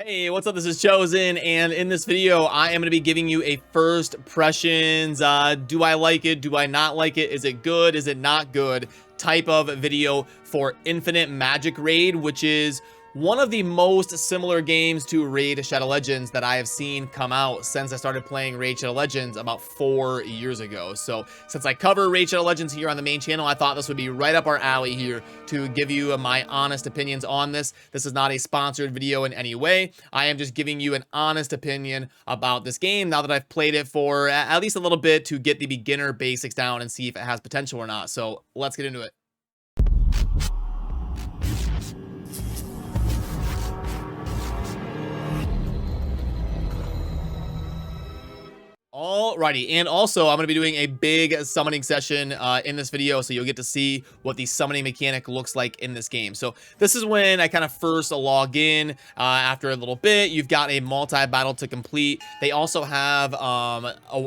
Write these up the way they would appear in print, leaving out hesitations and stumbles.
Hey, what's up? This is Chosen, and in this video, I am going to be giving you a first impressions. Do I like it? Do I not like it? Is it good? Is it not good? Type of video for Infinite Magic Raid, which is one of the most similar games to Raid Shadow Legends that I have seen come out since I started playing Raid Shadow Legends about 4 years ago. So since I cover Raid Shadow Legends here on the main channel, I thought this would be right up our alley here to give you my honest opinions on this. This is not a sponsored video in any way. I am just giving you an honest opinion about this game now that I've played it for at least a little bit to get the beginner basics down and see if it has potential or not. So let's get into it. Alrighty, and also I'm going to be doing a big summoning session in this video, so you'll get to see what the summoning mechanic looks like in this game. So this is when I kind of first log in. After a little bit, you've got a multi-battle to complete. They also have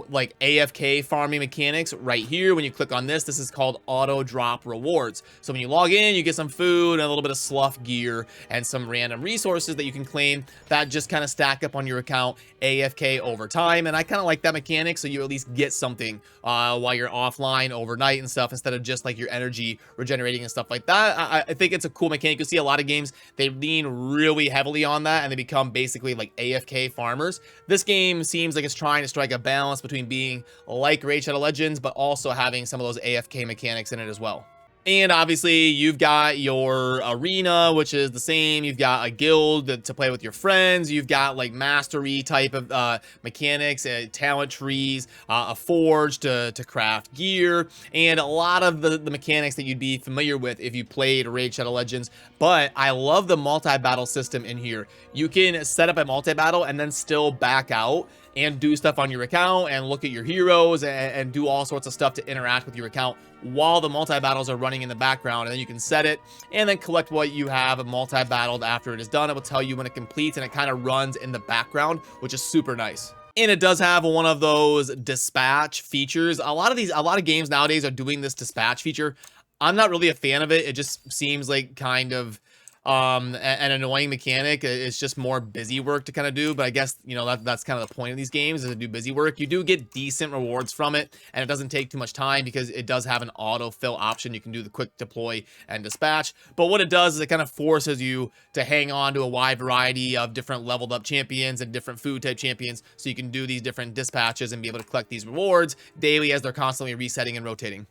like AFK farming mechanics right here. When you click on this, this is called auto drop rewards. So when you log in, you get some food and a little bit of slough gear and some random resources that you can claim that just kind of stack up on your account AFK over time. And I kind of like that mechanic, so you at least get something while you're offline overnight and stuff, instead of just like your energy regenerating and stuff like that. I think it's a cool mechanic. You see a lot of games, they lean really heavily on that and they become basically like AFK farmers. This game seems like it's trying to strike a balance between being like Raid Shadow Legends but also having some of those AFK mechanics in it as well. And obviously, you've got your arena, which is the same. You've got a guild to play with your friends. You've got like mastery type of mechanics, talent trees, a forge to craft gear, and a lot of the mechanics that you'd be familiar with if you played Raid Shadow Legends. But I love the multi-battle system in here. You can set up a multi-battle and then still back out and do stuff on your account and look at your heroes and do all sorts of stuff to interact with your account while the multi-battles are running in the background. And then you can set it and then collect what you have multi-battled after it is done. It will tell you when it completes, and it kind of runs in the background, which is super nice. And it does have one of those dispatch features. A lot of games nowadays are doing this dispatch feature. I'm not really a fan of it. It just seems like kind of an annoying mechanic. It's just more busy work to kind of do, but I guess, you know, that's kind of the point of these games, is to do busy work. You do get decent rewards from it, and it doesn't take too much time because it does have an autofill option. You can do the quick deploy and dispatch, but what it does is it kind of forces you to hang on to a wide variety of different leveled up champions and different food type champions, so you can do these different dispatches and be able to collect these rewards daily as they're constantly resetting and rotating.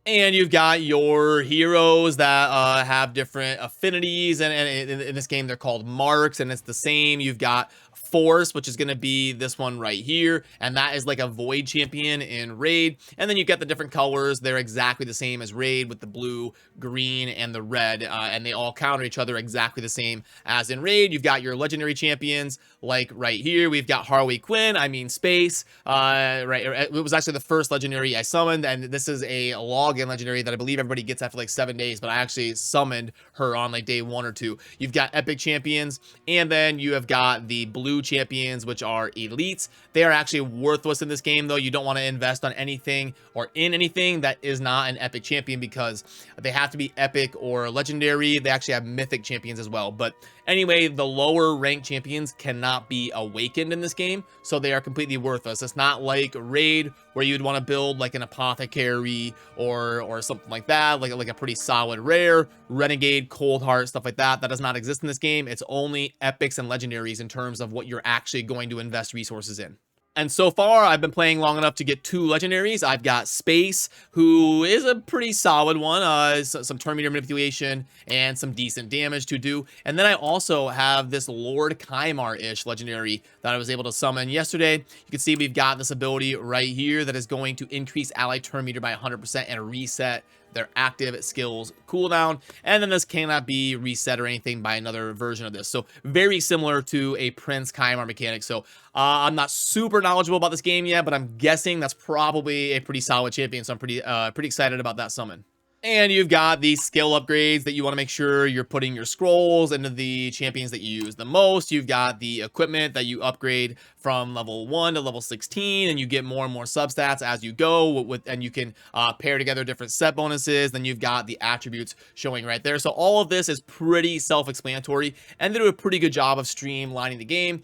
And you've got your heroes that have different affinities, and in this game they're called marks, and it's the same. You've got Force, which is going to be this one right here, and that is like a void champion in Raid. And then you've got the different colors. They're exactly the same as Raid, with the blue, green, and the red, and they all counter each other exactly the same as in Raid. You've got your legendary champions, like right here. We've got Harley Quinn, Space, right, it was actually the first legendary I summoned, and this is a login legendary that I believe everybody gets after like 7 days, but I actually summoned her on like day 1 or 2. You've got epic champions, and then you have got the blue champions, which are elites. They are actually worthless in this game, though. You don't want to invest on anything or in anything that is not an epic champion, because they have to be epic or legendary. They actually have mythic champions as well, but anyway, the lower ranked champions cannot be awakened in this game, so they are completely worthless. It's not like Raid, where you'd want to build like an apothecary or something like that, like a pretty solid rare, renegade, cold heart, stuff like that. That does not exist in this game. It's only epics and legendaries in terms of what you're actually going to invest resources in. And so far, I've been playing long enough to get 2 legendaries. I've got Space, who is a pretty solid one, some turn meter manipulation and some decent damage to do. And then I also have this Lord Kymar-ish legendary that I was able to summon yesterday. You can see we've got this ability right here that is going to increase ally turn meter by 100% and reset their active skills cooldown, and then this cannot be reset or anything by another version of this. So very similar to a Prince Kymar mechanic. So I'm not super knowledgeable about this game yet, but I'm guessing that's probably a pretty solid champion, so I'm pretty excited about that summon. And you've got the skill upgrades that you want to make sure you're putting your scrolls into the champions that you use the most. You've got the equipment that you upgrade from level 1 to level 16, and you get more and more substats as you go, and you can pair together different set bonuses. Then you've got the attributes showing right there. So all of this is pretty self-explanatory, and they do a pretty good job of streamlining the game.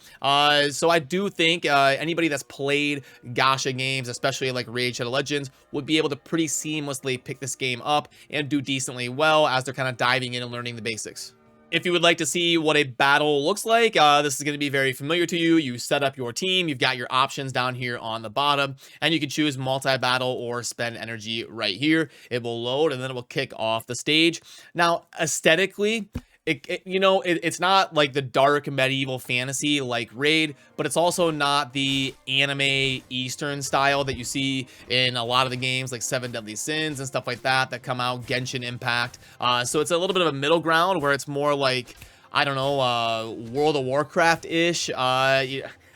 So I do think anybody that's played Gacha games, especially like Raid Shadow Legends, would be able to pretty seamlessly pick this game up and do decently well as they're kind of diving in and learning the basics. If you would like to see what a battle looks like, this is going to be very familiar to you. You set up your team, you've got your options down here on the bottom, and you can choose multi-battle or spend energy right here. It will load, and then it will kick off the stage. Now, aesthetically, it's not like the dark medieval fantasy like Raid, but it's also not the anime Eastern style that you see in a lot of the games like Seven Deadly Sins and stuff like that come out, Genshin Impact. So it's a little bit of a middle ground where it's more like, I don't know, World of Warcraft-ish,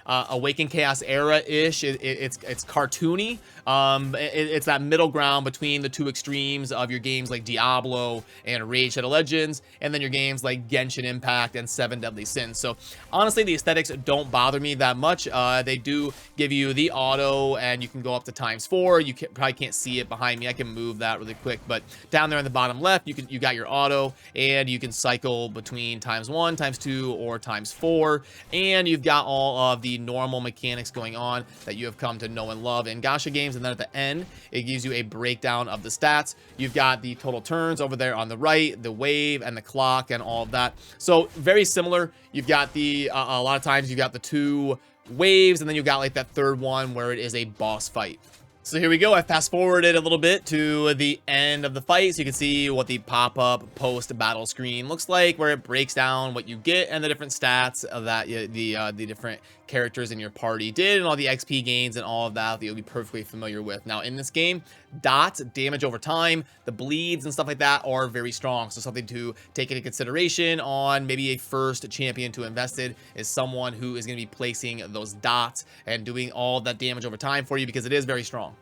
Awakened Chaos era-ish. It's cartoony. It's that middle ground between the two extremes of your games like Diablo and Raid Shadow Legends, and then your games like Genshin Impact and Seven Deadly Sins. So honestly, the aesthetics don't bother me that much. They do give you the auto, and you can go up to ×4. You probably can't see it behind me. I can move that really quick, but down there in the bottom left, you got your auto, and you can cycle between ×1, ×2, or ×4, and you've got all of the normal mechanics going on that you have come to know and love in Gacha games. And then at the end, it gives you a breakdown of the stats. You've got the total turns over there on the right, the wave and the clock and all of that. So very similar. You've got the a lot of times you've got the 2 waves, and then you've got like that third one where it is a boss fight. So here we go. I fast forwarded a little bit to the end of the fight, so you can see what the pop-up post-battle screen looks like, where it breaks down what you get and the different stats of that the different characters in your party did, and all the XP gains and all of that you'll be perfectly familiar with. Now in this game, dots, damage over time, the bleeds and stuff like that are very strong. So something to take into consideration on maybe a first champion to invest in is someone who is going to be placing those dots and doing all that damage over time for you, because it is very strong.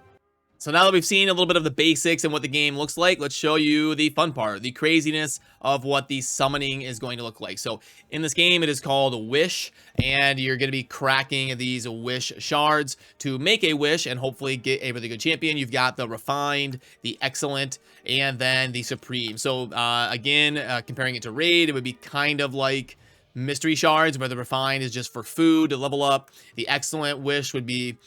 So now that we've seen a little bit of the basics and what the game looks like, let's show you the fun part, the craziness of what the summoning is going to look like. So in this game, it is called Wish, and you're going to be cracking these Wish shards to make a wish and hopefully get a really good champion. You've got the Refined, the Excellent, and then the Supreme. So again, comparing it to Raid, it would be kind of like Mystery Shards, where the Refined is just for food to level up. The Excellent Wish would be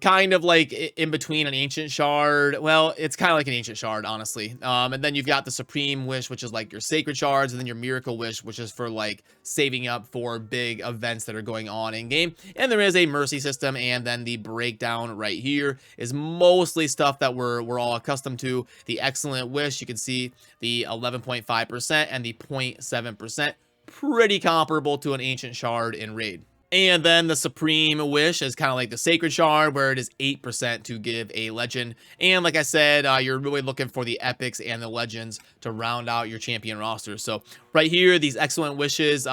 kind of like in between an Ancient Shard. Well, it's kind of like an Ancient Shard, honestly. And then you've got the Supreme Wish, which is like your Sacred Shards, and then your Miracle Wish, which is for like saving up for big events that are going on in game. And there is a Mercy system, and then the breakdown right here is mostly stuff that we're all accustomed to. The Excellent Wish, you can see the 11.5% and the 0.7%, pretty comparable to an Ancient Shard in Raid. And then the Supreme Wish is kind of like the Sacred Shard, where it is 8% to give a legend. And like I said, you're really looking for the epics and the legends to round out your champion roster. So right here, these Excellent Wishes,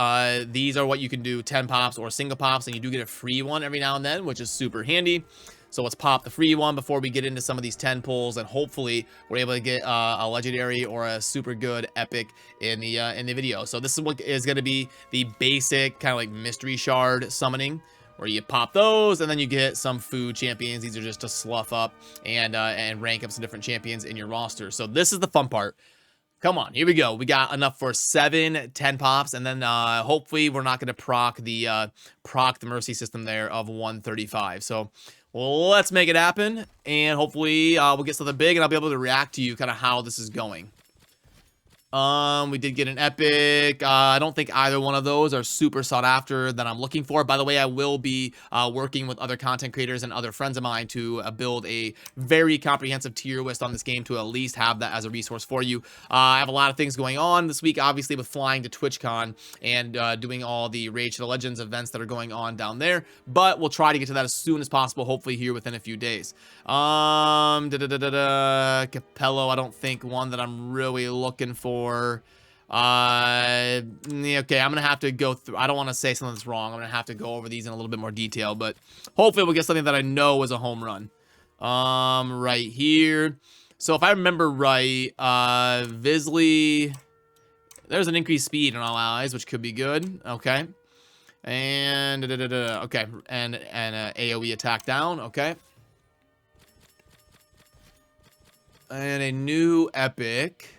these are what you can do 10 pops or single pops, and you do get a free one every now and then, which is super handy. So let's pop the free one before we get into some of these 10 pulls, and hopefully we're able to get a legendary or a super good epic in the video. So this is what is going to be the basic kind of like mystery shard summoning, where you pop those and then you get some food champions. These are just to slough up and rank up some different champions in your roster. So this is the fun part. Come on, here we go. We got enough for 7 10 pops, and then hopefully we're not going to proc the Mercy system there of 135. So let's make it happen, and hopefully we'll get something big, and I'll be able to react to you kind of how this is going. We did get an epic. I don't think either one of those are super sought after that I'm looking for. By the way, I will be working with other content creators and other friends of mine to build a very comprehensive tier list on this game, to at least have that as a resource for you. I have a lot of things going on this week, obviously, with flying to TwitchCon and doing all the Raid Shadow Legends events that are going on down there, but we'll try to get to that as soon as possible, hopefully here within a few days. Capello, I don't think one that I'm really looking for. Okay, I'm gonna have to go through. I don't want to say something that's wrong. I'm gonna have to go over these in a little bit more detail, but hopefully we'll get something that I know is a home run. Right here. So if I remember right, Visley, there's an increased speed on all allies, which could be good. Okay. And okay, and AoE attack down. Okay. And a new epic.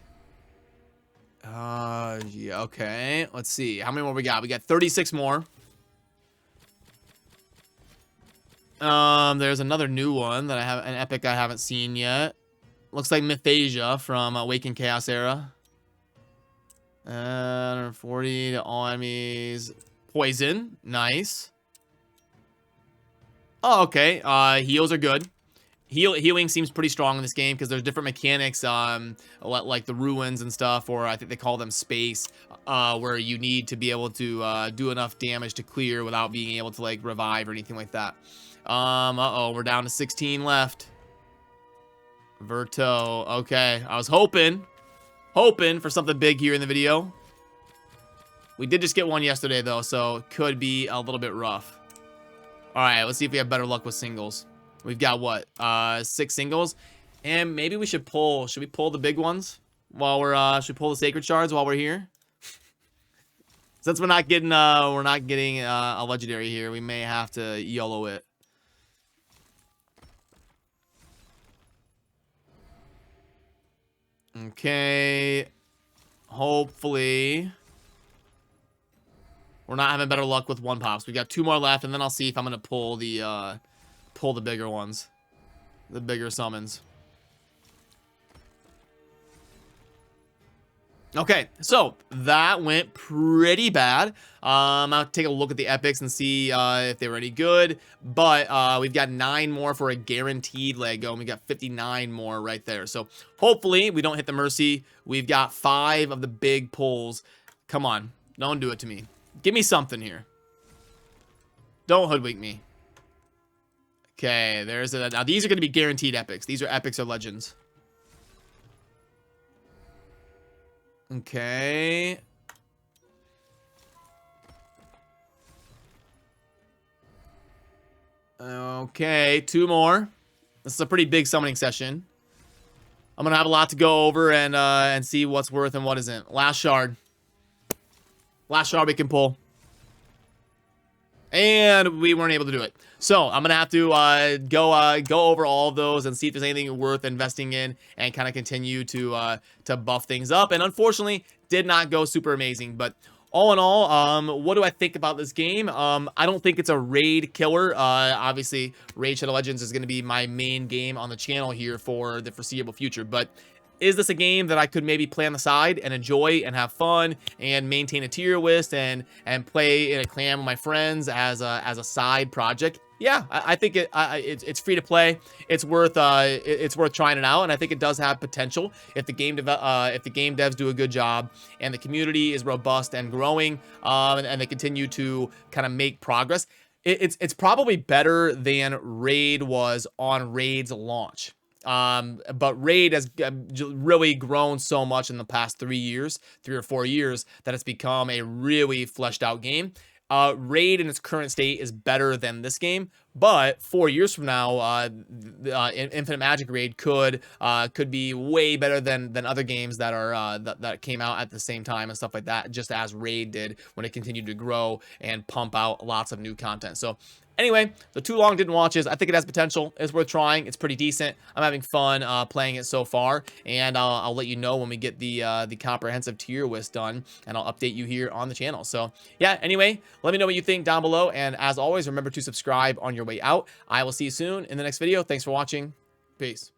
Yeah, okay. Let's see. How many more we got? We got 36 more. There's another new one that I have, an epic I haven't seen yet. Looks like Mythasia from Awakened Chaos Era. 40 to all enemies. Poison. Nice. Oh, okay. Heals are good. Healing seems pretty strong in this game because there's different mechanics, like the ruins and stuff, or I think they call them space, where you need to be able to do enough damage to clear without being able to like revive or anything like that. Uh-oh, we're down to 16 left. Verto. Okay, I was hoping for something big here in the video. We did just get one yesterday though, so it could be a little bit rough. All right, let's see if we have better luck with singles. We've got what? 6 singles, and maybe we should pull. Should we pull the big ones while we're? Should we pull the sacred shards while we're here? Since we're not getting a legendary here, we may have to YOLO it. Okay. Hopefully, we're not having better luck with one pops. We got 2 more left, and then I'll see if I'm gonna pull the bigger ones, the bigger summons. Okay, so that went pretty bad. I'll take a look at the epics and see if they were any good. But we've got 9 more for a guaranteed leg go, and we got 59 more right there. So hopefully we don't hit the mercy. We've got 5 of the big pulls. Come on, don't do it to me. Give me something here. Don't hoodwink me. Okay, there's a... Now, these are going to be guaranteed epics. These are epics or legends. Okay. Okay, 2 more. This is a pretty big summoning session. I'm going to have a lot to go over and see what's worth and what isn't. Last shard. Last shard we can pull. And we weren't able to do it. So I'm gonna have to go over all of those and see if there's anything worth investing in and kind of continue to buff things up. And unfortunately, did not go super amazing. But all in all, what do I think about this game? I don't think it's a raid killer. Obviously, Raid Shadow Legends is going to be my main game on the channel here for the foreseeable future. But is this a game that I could maybe play on the side and enjoy and have fun and maintain a tier list and play in a clan with my friends as a side project? Yeah, I think it's free to play. It's worth trying it out, and I think it does have potential if the game devs do a good job and the community is robust and growing, and they continue to kind of make progress. It's probably better than Raid was on Raid's launch. But Raid has really grown so much in the past 3 or 4 years, that it's become a really fleshed out game. Raid in its current state is better than this game, but 4 years from now, Infinite Magic Raid could be way better than other games that are that came out at the same time and stuff like that, just as Raid did when it continued to grow and pump out lots of new content. So anyway, the too long didn't watches. I think it has potential. It's worth trying. It's pretty decent. I'm having fun playing it so far, and I'll let you know when we get the comprehensive tier list done, and I'll update you here on the channel. So yeah, anyway, let me know what you think down below, and as always, remember to subscribe on your way out. I will see you soon in the next video. Thanks for watching. Peace.